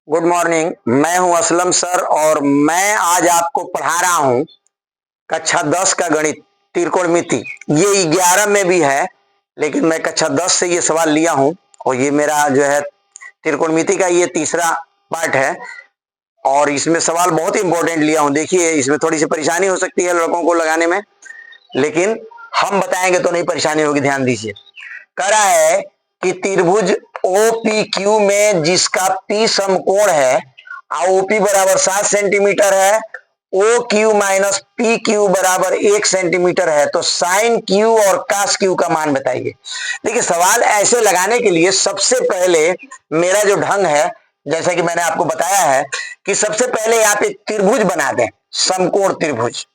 Good morning. मैं हूं Aslam sir और मैं आज आपको पढ़ा रहा हूं कक्षा 10 का गणित त्रिकोणमिति। ये 11 में भी है, लेकिन मैं कक्षा 10 से ये सवाल लिया हूं और ये मेरा जो है त्रिकोणमिति का ये तीसरा पार्ट है और इसमें सवाल बहुत इंपॉर्टेंट लिया हूं। देखिए, इसमें थोड़ी सी परेशानी हो सकती है लड़कों को लगाने में, लेकिन हम बताएंगे तो नहीं परेशानी होगी। ध्यान दीजिए, कह रहा है कि त्रिभुज OPQ में जिसका P समकोण है, OP बराबर 7 सेंटीमीटर है, OQ माइनस PQ बराबर 1 सेंटीमीटर है, तो साइन Q और कास Q का मान बताइए। देखिए, सवाल ऐसे लगाने के लिए सबसे पहले मेरा जो ढंग है, जैसा कि मैंने आपको बताया है कि सबसे पहले आप एक त्रिभुज बना दें, समकोण त्रिभुज।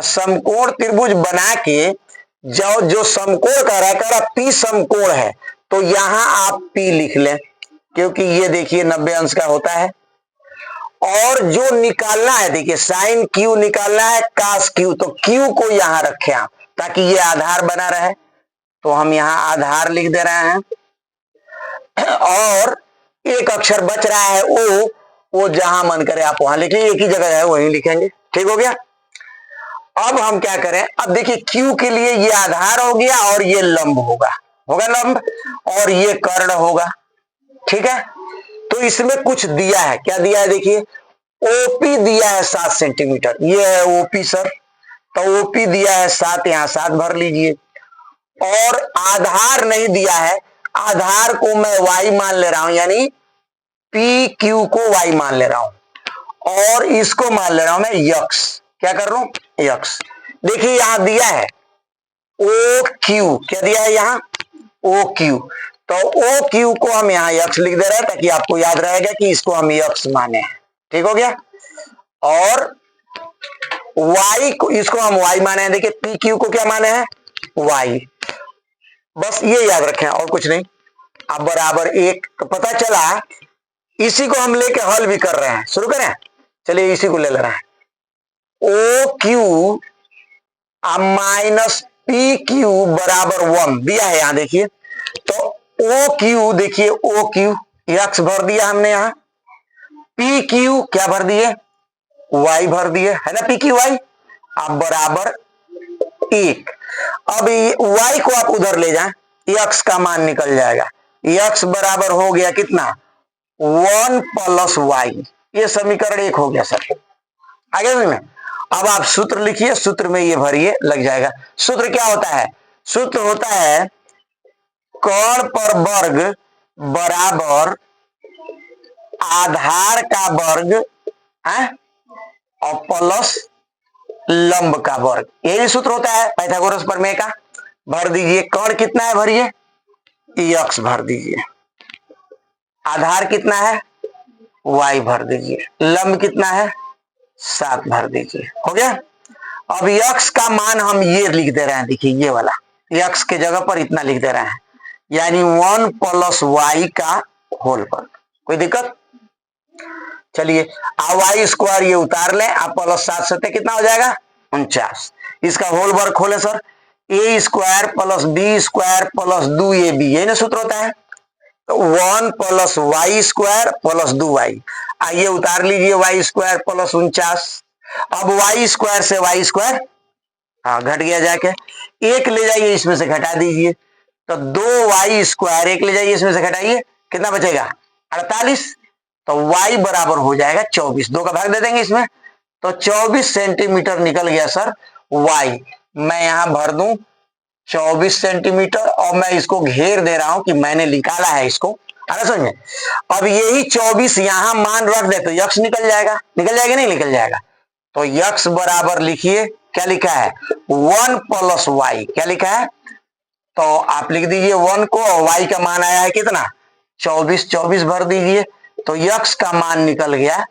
समकोण त्रिभुज बना के जो समकोण कह रहा P समकोण है, तो यहां आप P लिख लें, क्योंकि ये देखिए 90 अंश का होता है। और जो निकालना है, देखिए साइन Q निकालना है, कास Q, तो Q को यहां रखें आप, ताकि ये आधार बना रहे। तो हम यहां आधार लिख दे रहे हैं और एक अक्षर बच रहा है वो जहां मन करे आप वहां लिख लीजिए, एक ही जगह है वहीं लिखेंगे। ठीक हो गया। अब हम क्या करें, अब देखिए Q के लिए ये आधार हो गया और ये लंब होगा लंब, और ये कर्ण होगा। ठीक है, तो इसमें कुछ दिया है। क्या दिया है, देखिए OP दिया है 7 सेंटीमीटर, ये है OP सर। तो OP दिया है 7, यहां 7 भर लीजिए। और आधार नहीं दिया है, आधार को मैं Y मान ले रहा हूं, यानी PQ को Y मान ले रहा हूं और इसको मान ले रहा हूं मैं यक्स। क्या कर रहा हूं, यक्स। देखिए यहां दिया है OQ, क्या दिया है यहां OQ, तो OQ को हम यहां यक्स लिख दे रहे हैं, ताकि आपको याद रहेगा कि इसको हम यक्स माने हैं। ठीक हो गया। और Y को, इसको हम Y माने हैं। देखिए PQ को क्या माने हैं, Y। बस ये याद रखें और कुछ नहीं। अब बराबर 1, तो पता चला। इसी को हम लेके हल भी कर रहे हैं। शुरू करें, चलिए इसी को ले रहे हैं। OQ माइनस PQ बराबर 1 दिया है, यहां देखिए। तो OQ, देखिए OQ यक्स भर दिया हमने, यहां PQ क्या भर दिए, Y भर दिए, है ना, PQY। अब बराबर 1। अब Y को आप उधर ले जाएं, यक्स का मान निकल जाएगा। यक्स बराबर हो गया कितना, 1 प्लस Y। ये समीकरण 1 हो गया सर। आगे में अब आप सूत्र लिखिए, सूत्र में ये भरिए, लग जाएगा। सूत्र क्या होता है, सूत्र होता है कर्ण पर वर्ग बराबर आधार का वर्ग है और प्लस लंब का वर्ग। यही सूत्र होता है पाइथागोरस प्रमेय का। भर दीजिए, कर्ण कितना है भरिए, यक्स भर दीजिए। आधार कितना है, Y भर दीजिए। लंब कितना है, 7 भर दीजिए। हो गया। अब यक्स का मान हम ये लिख दे रहे हैं, देखिए ये वाला यक्स के जगह पर इतना लिख दे रहे हैं, यानी 1 प्लस Y का होल वर्ग। कोई दिक्कत, चलिए Y स्क्वायर ये उतार लें, आप प्लस 7 सत्ते कितना हो जाएगा, 49। इसका होल वर्ग खोले sir, A square plus B square plus 2AB, यही ना सूत्र होता है। तो 1 plus Y square plus 2Y, आइए उतार लीजिए Y स्क्वायर प्लस 49। अब Y स्क्वायर से Y स्क्वायर घट गया, जाके 1 ले जाइए, इसमें से घटा दीजिए, तो 2Y स्क्वायर 1 ले जाइए, इसमें से घटाइए, कितना बचेगा, 48। तो Y बराबर हो जाएगा 24, 2 का भाग दे देंगे इसमें, तो 24 सेंटीमीटर निकल गया सर Y। मैं यहां भर दूं 24 सेंटीमीटर और मैं इसको घेर दे रहा हूं कि मैंने निकाला है इसको, आ समझ में। अब यही 24 यहां मान रख दे तो यक्स निकल जाएगा, नहीं निकल जाएगा। तो यक्स बराबर लिखिए, क्या लिखा है, 1 प्लस Y। क्या लिखा है, तो आप लिख दीजिए 1 को, और Y का मान आया है कितना, 24, 24 भर दीजिए, तो यक्स का मान निकल गया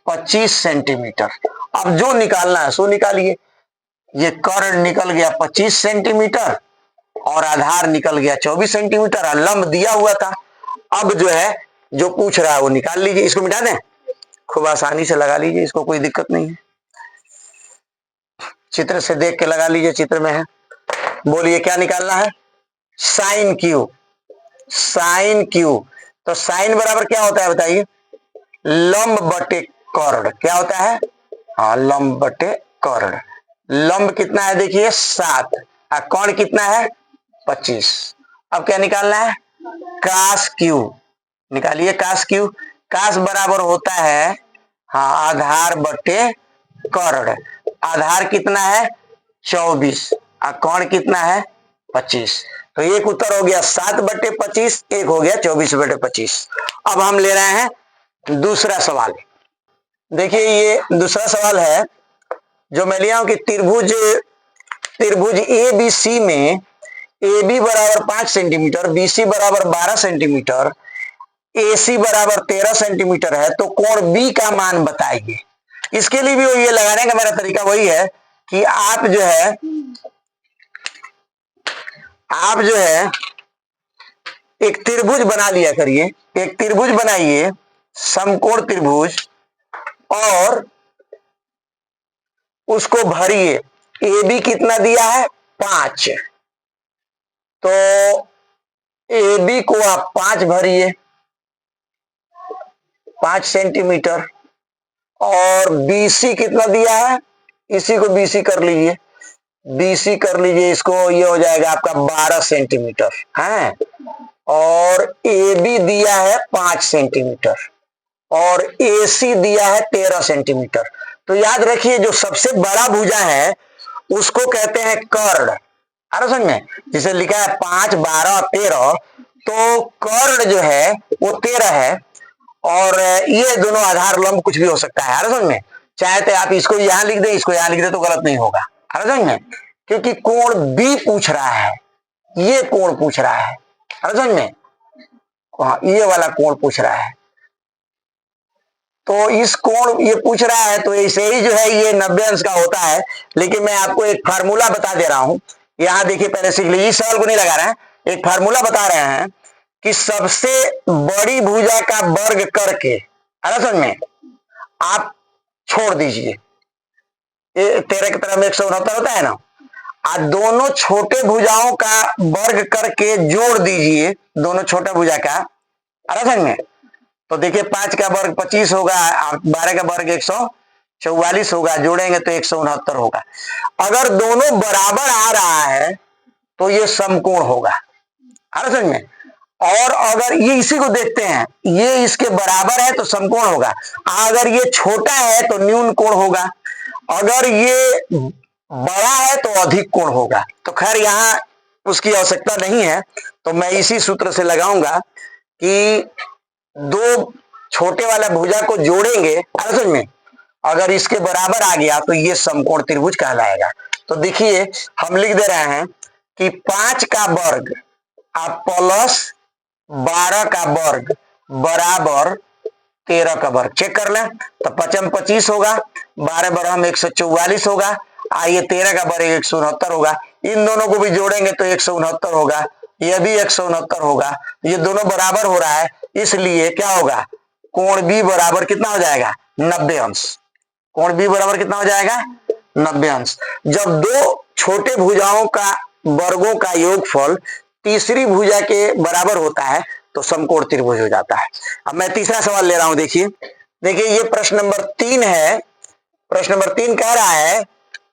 25 सेंटीमीटर। अब जो निकालना है सो निकालिए। ये कर्ण निकल गया 25 सेंटीमीटर और आधार निकल गया 24 सेंटीमीटर, और लंब दिया हुआ था। अब जो है, जो पूछ रहा है वो निकाल लीजिए। इसको मिटा दें, खूब आसानी से लगा लीजिए, इसको कोई दिक्कत नहीं है। चित्र से देख के लगा लीजिए, चित्र में है। बोलिए क्या निकालना है, साइन Q। साइन Q, तो साइन बराबर क्या होता है बताइए, लंब बटे कर्ण क्या होता है? हाँ, लंब बटे कर्ण। लंब कितना है देखिए 7 और कर्ण कितना है 25। अब क्या निकालना है? कास क्यू निकालिए। कास क्यू, कास बराबर होता है हाँ आधार बटे कर्ण। आधार कितना है 24 और कर्ण कितना है 25। तो एक उत्तर हो गया 7/25, एक हो गया 24/25। अब हम ले रहे हैं दूसरा सवाल। देखिए ये दूसरा सवाल है जो मैं लिया हूं कि त्रिभुज ए बी सी में ए बी बराबर 5 सेंटीमीटर, बी सी बराबर 12 सेंटीमीटर, ए सी बराबर 13 सेंटीमीटर है, तो कोण बी का मान बताइए। इसके लिए भी ये लगाने का मेरा तरीका वही है कि आप जो है एक त्रिभुज बना लिया करिए। एक त्रिभुज बनाइए, समकोण त्रिभुज, और उसको भरिए। ए बी कितना दिया है 5, तो ए बी को आप 5 भरिए 5 सेंटीमीटर, और बीसी कितना दिया है, इसी को बीसी कर लीजिए। बीसी कर लीजिए इसको, ये हो जाएगा आपका 12 सेंटीमीटर है। और ए बी दिया है 5 सेंटीमीटर और ए सी दिया है 13 सेंटीमीटर। तो याद रखिए जो सबसे बड़ा भुजा है उसको कहते हैं कर्ण। आ रहा समझ में? जिसे लिखा है 5, 12, 13, तो कर्ण जो है वो 13 है। और ये दोनों आधार लंब कुछ भी हो सकता है। आ रहा समझ में? चाहे तो आप इसको यहां लिख दें, इसको यहां लिख दें तो गलत नहीं होगा। आ रहा समझ में? क्योंकि कोण बी पूछ रहा है, ये कोण पूछ रहा है। आ रहा समझ में? हाँ, ये वाला कोण पूछ रहा है। तो इस कोण ये पूछ रहा है, तो ऐसे ही जो है ये 90 अंश का होता है। लेकिन मैं आपको एक फार्मूला बता दे रहा हूं, यहां देखिए पहले सीख लीजिए, इस सवाल को नहीं लगा रहे हैं, एक फार्मूला बता रहे हैं कि सबसे बड़ी भुजा का वर्ग करके, समझ में, आप छोड़ दीजिए। 13 की तरह में 169 होता है ना, आप दोनों छोटे भुजाओं का वर्ग करके जोड़ दीजिए, दोनों छोटा भुजा का। समझ में? तो देखिए 5 का वर्ग 25 होगा, 12 का वर्ग 144 होगा, जोड़ेंगे तो 169 होगा। अगर दोनों बराबर आ रहा है तो ये समकोण होगा। समझ में? और अगर ये इसी को देखते हैं, ये इसके बराबर है तो समकोण होगा, अगर ये छोटा है तो न्यून कोण होगा, अगर ये बड़ा है तो अधिक कोण होगा। तो खैर यहां उसकी आवश्यकता नहीं है, तो मैं इसी सूत्र से लगाऊंगा कि दो छोटे वाला भुजा को जोड़ेंगे, समझ में, अगर इसके बराबर आ गया तो ये समकोण त्रिभुज कहलाएगा। तो देखिए हम लिख दे रहे हैं कि 5 का वर्ग आप प्लस 12 का वर्ग बराबर 13 का वर्ग। चेक कर लें तो 5 25 होगा, 12 बराबर 144 होगा, आइए 13 का वर्ग 169 होगा। इन दोनों को भी जोड़ेंगे तो 169 होगा, यह भी 169 होगा। ये दोनों बराबर हो रहा है, इसलिए क्या होगा, कोण बी बराबर कितना हो जाएगा 90 अंश। कोण बी बराबर कितना हो जाएगा 90 अंश। जब दो छोटे भुजाओं का वर्गों का योगफल तीसरी भुजा के बराबर होता है तो समकोण त्रिभुज हो जाता है। अब मैं तीसरा सवाल ले रहा हूं। देखिए ये प्रश्न नंबर 3 है। प्रश्न नंबर 3 कह रहा है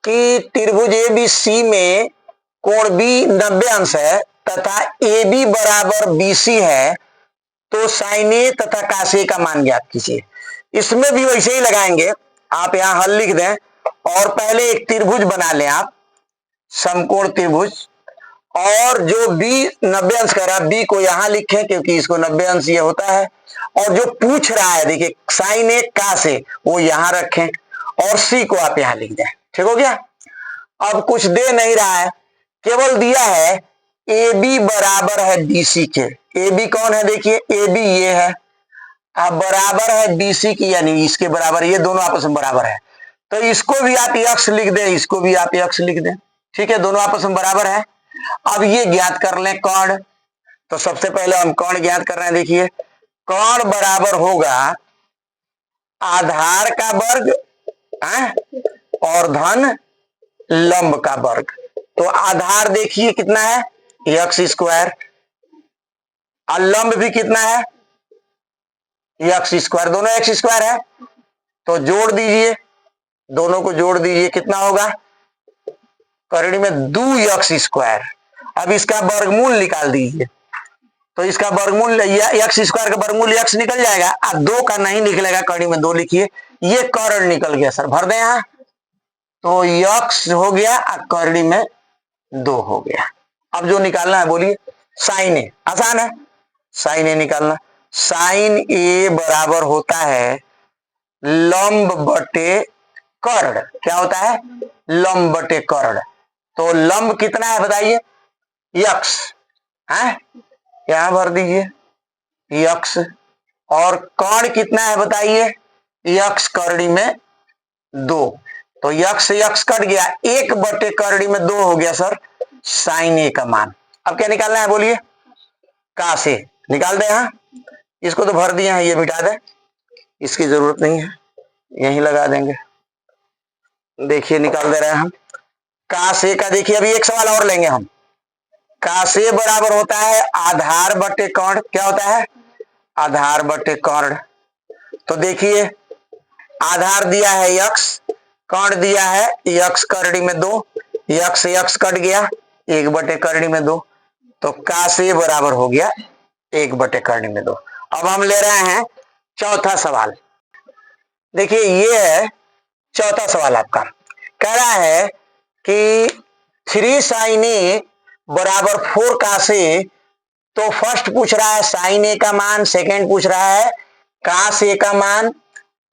कि त्रिभुज ए बी सी में कोण बी 90 अंश है तथा ए बी बराबर बी सी है, तो साइन ए तथा कास ए का मान ज्ञात कीजिए। इसमें भी वैसे ही लगाएंगे, आप यहां हल लिख दें और पहले एक त्रिभुज बना लें आप, समकोण त्रिभुज, और जो बी 90 अंश कर रहा है बी को यहां लिखें क्योंकि इसको 90 अंश ये होता है, और जो पूछ रहा है देखिए साइन ए कास ए वो यहां रखें और सी को आप यहां लिख दें। ठीक हो गया? अब कुछ दे नहीं रहा है, केवल दिया है ए बी बराबर है बी सी के। ए बी कौन है देखिए, ए बी ये है, अब बराबर है बी सी की, यानी इसके बराबर, ये दोनों आपस में बराबर है, तो इसको भी आप यक्ष लिख दें, इसको भी आप यक्ष लिख दें। ठीक है, दोनों आपस में बराबर है। अब ये ज्ञात कर लें कर्ण। तो सबसे पहले हम कर्ण ज्ञात कर रहे हैं। देखिए कर्ण बराबर होगा आधार का वर्ग और धन लंब का वर्ग। तो आधार देखिए कितना है एक्स स्क्वायर, और लंब भी कितना है एक्स स्क्वायर, दोनों एक्स स्क्वायर है तो जोड़ दीजिए, दोनों को जोड़ दीजिए, कितना होगा करड़ी में 2x स्क्वायर। अब इसका वर्गमूल निकाल दीजिए, तो इसका वर्गमूल एक्स स्क्वायर का वर्गमूल एक्स निकल जाएगा, अब 2 का नहीं निकलेगा, करड़ी में 2 लिखिए, ये कर्ण निकल गया सर, भर दें यहां, तो एक्स हो गया और करड़ी में 2 हो गया। अब जो निकालना है बोलिए, साइन ए, आसान है, साइन ए निकालना। साइन ए बराबर होता है लंब बटे कर्ण, क्या होता है लंब बटे कर्ण। तो लंब कितना है बताइए, यक्स है, यहां भर दीजिए यक्स, और कर्ण कितना है बताइए, यक्स करड़ी में 2, तो यक्स से यक्स कट गया, 1 बटे करड़ी में 2 हो गया सर साइन ए का मान। अब क्या निकालना है बोलिए, का से निकाल दे, यहां इसको तो भर दिए हैं, ये मिटा दे, इसकी जरूरत नहीं है, यहीं लगा देंगे। देखिए निकाल दे रहे हैं हम, का से का, देखिए अभी एक सवाल और लेंगे हम। का से बराबर होता है आधार बटे कर्ण, क्या होता है आधार बटे कर्ण। तो देखिए आधार दिया है यक्स, कर्ण दिया है यक्स करड़ी में 2, यक्स से यक्स कट गया, 1 बटे करड़ी में 2, तो का से बराबर हो गया 1 बटे करड़ी में 2। अब हम ले रहे हैं चौथा सवाल, देखिए ये है चौथा सवाल आपका, कह रहा है कि 3 साइन ए बराबर 4 का से, तो फर्स्ट पूछ रहा है साइन ए का मान, सेकेंड पूछ रहा है कास ए का मान,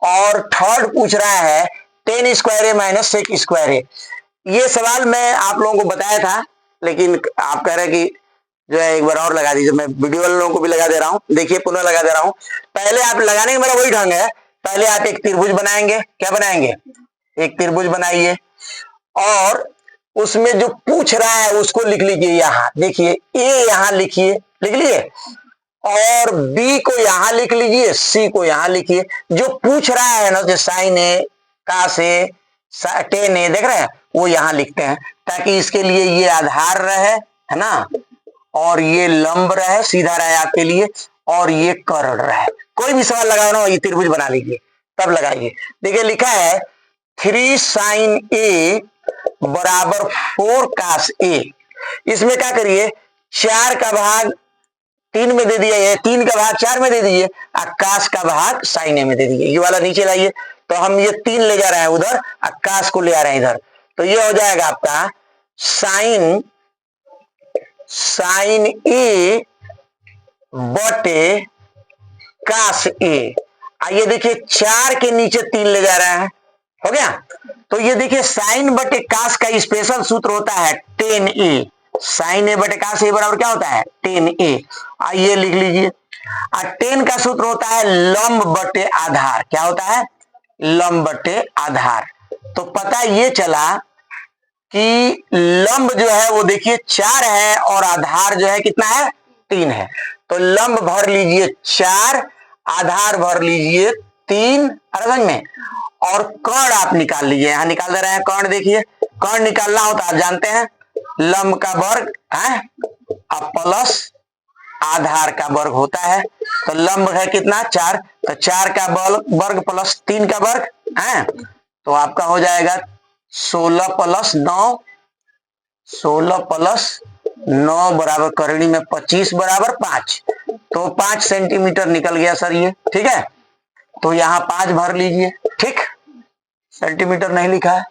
और थर्ड पूछ रहा है टेन स्क्वायर ए माइनस सेक स्क्वायर ए। ये सवाल मैं आप लोगों को बताया था, लेकिन आप कह रहे हैं कि जो है एक बार और लगा दीजिए, मैं वीडियो वाले लोगों को भी लगा दे रहा हूं, देखिए पुनः लगा दे रहा हूं। पहले आप लगाने का मेरा वही ढंग है, पहले आप एक त्रिभुज बनाएंगे, क्या बनाएंगे एक त्रिभुज बनाइए, और उसमें जो पूछ रहा है उसको लिख लीजिए, यहां देखिए ए यहां लिखिए, लिख लिए, और बी को यहां लिख लीजिए, सी को यहां लिखिए। जो पूछ रहा है ना, जो साइन ए कास ए टेन ए देख रहे हैं, वो यहां लिखते हैं, ताकि इसके लिए ये आधार रहे, है ना, और ये लंब रहे, सीधा रहे आपके लिए, और ये कर्ण रहे। कोई भी सवाल लगाओ ना, ये त्रिभुज बना लीजिए, तब लगाइए। देखिए लिखा है 3 साइन ए बराबर 4 कास ए। इसमें क्या करिए, 4 का भाग 3 में दे दिया, ये 3 का भाग 4 में दे दीजिए, कास का भाग साइन ए में दे दीजिए, ये वाला नीचे लाइए, तो हम ये 3 ले जा रहे हैं उधर, कास को ले आ रहे हैं इधर, तो ये हो जाएगा आपका साइन ए बटे कास ए। आइए देखिए 4 के नीचे 3 ले जा रहे हैं, हो गया। तो ये देखिए साइन बटे कास का स्पेशल सूत्र होता है टेन ए, साइन ए बटे कास ए बराबर क्या होता है टेन ए। आइए लिख लीजिए, और टेन का सूत्र होता है लंब बटे आधार, क्या होता है लंब बटे आधार। तो पता ये चला कि लंब जो है वो देखिए 4 है, और आधार जो है कितना है 3 है, तो लंब भर लीजिए 4, आधार भर लीजिए 3, समझ में, और कर्ण आप निकाल लीजिए, यहां निकाल दे रहे हैं कर्ण। देखिए कर्ण निकालना हो तो आप जानते हैं लंब का वर्ग है अब प्लस आधार का वर्ग होता है, तो लंब है कितना 4, तो 4 का वर्ग प्लस 3 का वर्ग है, तो आपका हो जाएगा 16 प्लस 9, 16 प्लस 9 बराबर करणी में 25 बराबर 5, तो 5 सेंटीमीटर निकल गया सर ये, ठीक है। तो यहां 5 भर लीजिए, ठीक, सेंटीमीटर नहीं लिखा है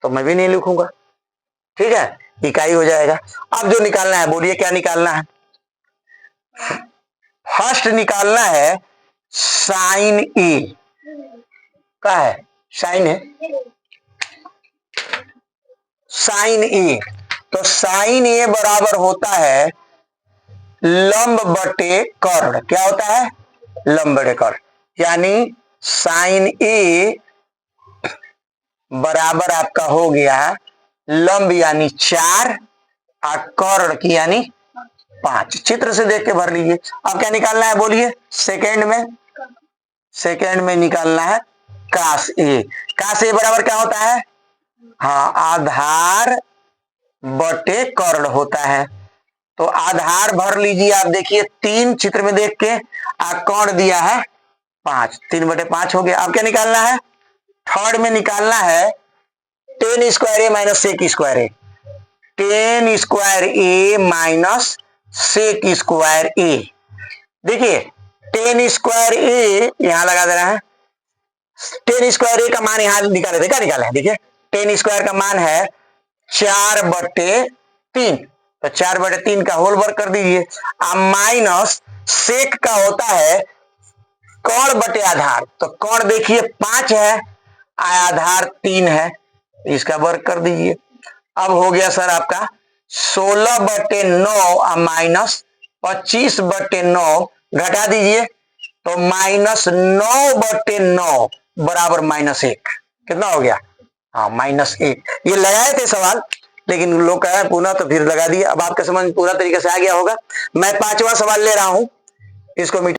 तो मैं भी नहीं लिखूंगा, ठीक है, इकाई हो जाएगा। अब जो निकालना है बोलिए, क्या निकालना है, फर्स्ट निकालना है साइन ए का है, साइन है साइन ए, तो साइन ए बराबर होता है लंब बटे कर्ण, क्या होता है लंब बटे कर्ण, यानी साइन ए बराबर आपका हो गया लंब यानी 4 और कर्ण की यानी 5। चित्र से देख के भर लीजिए। अब क्या निकालना है बोलिए, सेकेंड में निकालना है कास ए। कास ए बराबर क्या होता है, हाँ आधार बटे कर्ण होता है, तो आधार भर लीजिए आप, देखिए 3 चित्र में देख के, कर्ण दिया है 5, 3/5 हो गया। अब क्या निकालना है? थर्ड में निकालना है टेन स्क्वायर ए माइनस सेक स्क्वायर ए, टेन स्क्वायर ए माइनस सेक स्क्वायर ए। देखिए टेन स्क्वायर ए यहां लगा दे रहा है, टेन स्क्वायर ए का मान यहां निकाले थे, क्या निकाले हैं? देखिए टेन स्क्वायर का मान है 4/3, तो 4/3 का होल वर्क कर दीजिए। अब माइनस सेक का होता है कौण बटे आधार, तो कौण देखिए 5 है, आधार 3 है, इसका वर्क कर दीजिए। अब हो गया सर आपका 16/9 माइनस 25/9 घटा दीजिए, तो -9/9 बराबर -1। कितना हो गया? हाँ -1। ये लगाए थे सवाल, लेकिन लोग कह रहे हैं पूरा, तो फिर लगा दिए। अब आपके समझ पूरा तरीके से आ गया होगा। मैं 5वां सवाल ले रहा हूं, इसको मिट।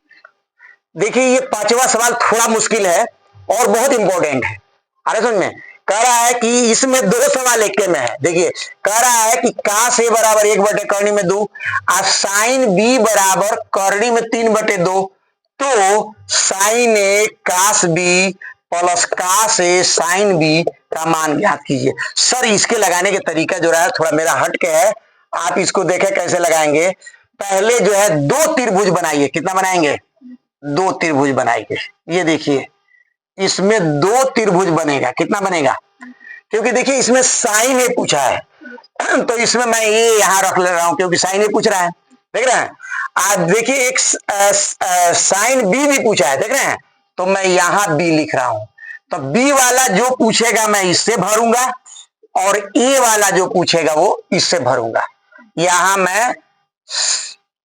देखिए ये 5वां सवाल थोड़ा मुश्किल है और बहुत इंपॉर्टेंट है। अरे समझ में कह रहा है कि इसमें 2 सवाल एक में है। देखिए कह रहा है कि काश ए बराबर 1/करनी में 2 और साइन बी बराबर करनी में 3/2, तो साइन ए काश बी प्लस काश ए साइन बी का मान ज्ञात कीजिए। सर इसके लगाने के तरीका जो रहा है थोड़ा मेरा हट के है, आप इसको देखें कैसे लगाएंगे। पहले जो है 2 त्रिभुज बनाइए। कितना बनाएंगे? 2 त्रिभुज बनाएंगे। ये देखिए इसमें 2 त्रिभुज बनेगा। कितना बनेगा? क्योंकि देखिए इसमें साइन ए पूछा है, तो इसमें मैं ये यहां रख ले रहा हूं क्योंकि साइन ए पूछ रहा है। देख रहे हैं? आज देखिए एक साइन बी भी पूछा है, देख रहे हैं? तो मैं यहां बी लिख रहा हूं। तो बी वाला जो पूछेगा मैं इससे भरूंगा और ए वाला जो पूछेगा वो इससे भरूंगा। यहां मैं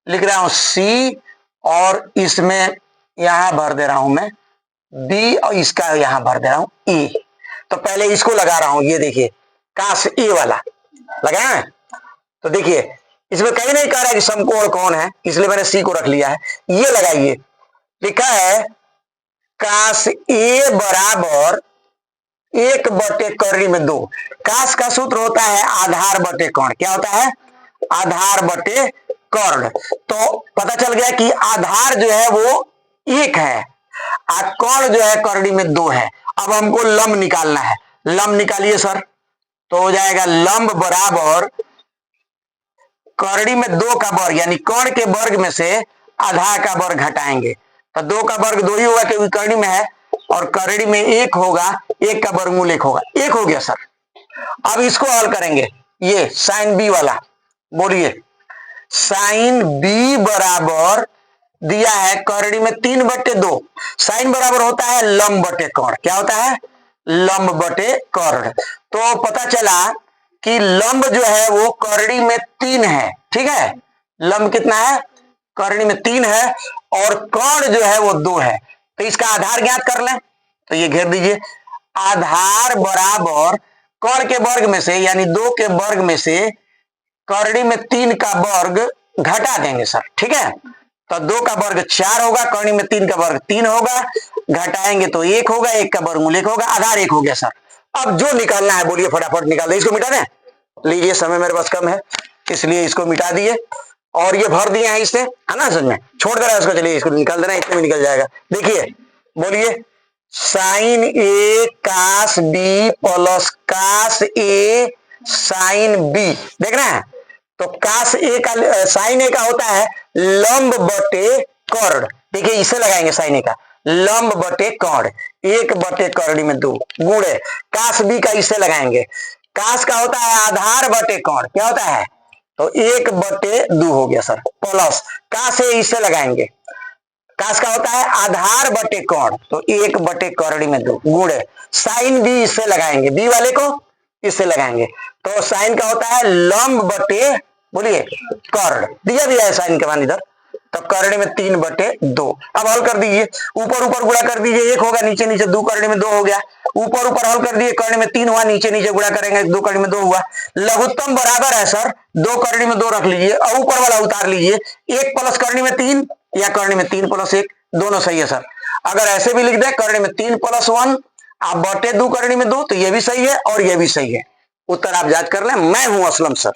लिख रहा हूं सी और इसमें यहां भर दे रहा हूं मैं बी और इसका यहां भर दे रहा हूं ए। तो पहले इसको लगा रहा हूं। ये देखिए काश ए वाला लगाए, तो देखिए इसमें कहीं नहीं कह रहा है कि समकोण कौन है, इसलिए मैंने सी को रख लिया है। ये लगाइए, लिखा है काश ए बराबर 1/2। काश का सूत्र होता है आधार बटे कर्ण। क्या होता है? आधार बटे कर्ण। तो पता चल गया कि आधार जो है वो 1 है और कर्ण जो है करनी में 2 है। अब हमको लंब निकालना है। लंब निकालिए सर, तो हो जाएगा लंब बराबर करनी में 2 का वर्ग, यानी कर्ण के वर्ग में से आधा का वर्ग घटाएंगे, तो 2 का वर्ग 2 ही होगा क्योंकि करनी में है, और करनी में 1 होगा, 1 का वर्गमूल 1 होगा। 1 हो गया सर। अब इसको हल करेंगे। ये साइन बी वाला, बोलिए साइन बी बराबर दिया है करनी में 3/2। साइन बराबर होता है लंब बटे कर्ण। क्या होता है? लंब बटे कर्ण। तो पता चला कि लंब जो है वो करनी में 3 है। ठीक है, लंब कितना है? करनी में 3 है और कर्ण जो है वो 2 है। तो इसका आधार ज्ञात कर लें, तो ये घेर दीजिए। आधार बराबर कर्ण के वर्ग में से यानी 2 के वर्ग में से करनी में 3 का वर्ग घटा देंगे सर। ठीक है, तो 2 का वर्ग 4 होगा, करनी में 3 का वर्ग 3 होगा, घटाएंगे तो 1 होगा, 1 का वर्गमूल 1 होगा, आधार 1 हो गया सर। अब जो निकालना है बोलिए, फटाफट निकाल दे। इसको मिटा दें, लीजिए समय मेरे पास कम है इसलिए इसको मिटा दिए और ये भर दिए हैं इससे, है ना? समझ में छोड़ दे रहा है इसको, चलिए इसको निकाल देना, इतने में निकल जाएगा। देखिए बोलिए साइन ए काश बी प्लस काश ए साइन बी। देख रहे हैं? तो काश ए का साइन ए का होता है लंब बटे कर्ण। देखिए इसे लगाएंगे साइन ए का लंब बटे कर्ण, 1/करनी में 2 गुणे काश बी का इसे लगाएंगे। काश का होता है आधार बटे कर्ण। क्या होता है? तो 1/2 हो गया सर, प्लस काश ए इसे लगाएंगे। काश का होता है आधार बटे कर्ण, तो 1/करनी में 2 गुणे साइन बी इसे लगाएंगे, बी वाले को इससे लगाएंगे, तो साइन का होता है लंब बटे बोलिए कर्ण। दिया भी है साइन के मान इधर, तो करनी में 3/2। अब हल कर दीजिए, ऊपर ऊपर गुणा कर दीजिए, 1 होगा, नीचे नीचे 2 करने में 2 हो गया। ऊपर ऊपर हल कर दिए, करने में 3 हुआ, नीचे नीचे गुणा करेंगे 2 करने में 2 हुआ। लघुत्तम बराबर है सर 2 करने में 2 रख लीजिए और ऊपर वाला उतार लीजिए, 1 प्लस करने में 3 या करने में 3 प्लस 1 दोनों सही है सर। अगर ऐसे भी लिख दे करने में 3 + 1 आप बटे 2 करने में 2, तो ये भी सही है और ये भी सही है। उत्तर आप याद कर लें। मैं हूं असलम सर।